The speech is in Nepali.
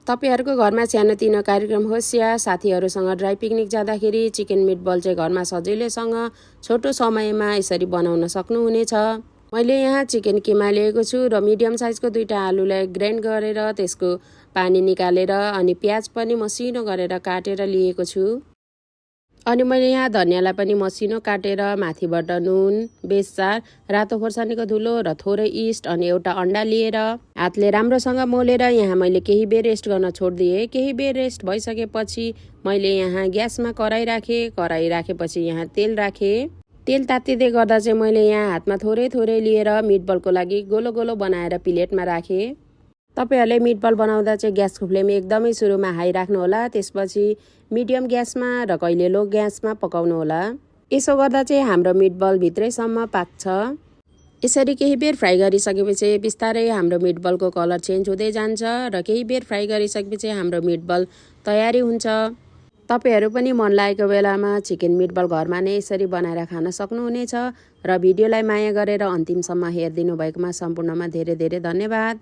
तपाईहरुको घरमा सानोतिनो कार्यक्रम होस् या साथीहरुसँग ड्राई पिकनिक जाँदाखेरि चिकन मिटबल चाहिँ घरमा सजिलैसँग छोटो समयमा यसरी बनाउन सक्नुहुनेछ। मैले यहाँ चिकन किमा लिएको छु र मिडियम साइजको दुईटा आलुलाई ग्राइन्ड गरेर त्यसको पानी निकालेर अनि प्याज पनि मसिनो गरेर काटेर लिएको छु। अनि मैले यहाँ धनियालाई पनि मसिनो काटेर माथिबाट नुन, बेसार, रातो खोर्सानीको धुलो र थोरै इस्ट अनि एउटा अन्डा लिएर हातले राम्रोसँग मोलेर यहाँ मैले केही बेर रेस्ट गर्न छोड्दिए। केही बेर रेस्ट भइसकेपछि मैले यहाँ ग्यासमा कराई राखे। कराई राखेपछि यहाँ तेल राखे। तेल तातिँदै गर्दा चाहिँ मैले यहाँ हातमा थोरै थोरै लिएर मिटबलको लागि गोलो गोलो बनाएर प्लेटमा राखे। तपाईहरुले मिटबल बनाउँदा चाहिँ ग्यासको फ्लेम एकदमै सुरुमा हाई राख्नु होला, त्यसपछि मिडियम ग्यासमा र कहिले लो ग्यासमा पकाउनु होला। यसो गर्दा चाहिँ हाम्रो मिटबल भित्रैसम्म पाक्छ। यसरी केही बेर फ्राई गरिसकेपछि बिस्तारै हाम्रो मिटबलको कलर चेन्ज हुँदै जान्छ र केही बेर फ्राई गरिसकेपछि हाम्रो मिटबल तयारी हुन्छ। तपाईहरु पनि मन लागेको बेलामा चिकन मिटबल घरमा नै यसरी बनाएर खान सक्नुहुनेछ र भिडियोलाई माया गरेर अन्तिमसम्म हेरिदिनु भएकोमा सम्पूर्णमा धेरै धेरै धन्यवाद।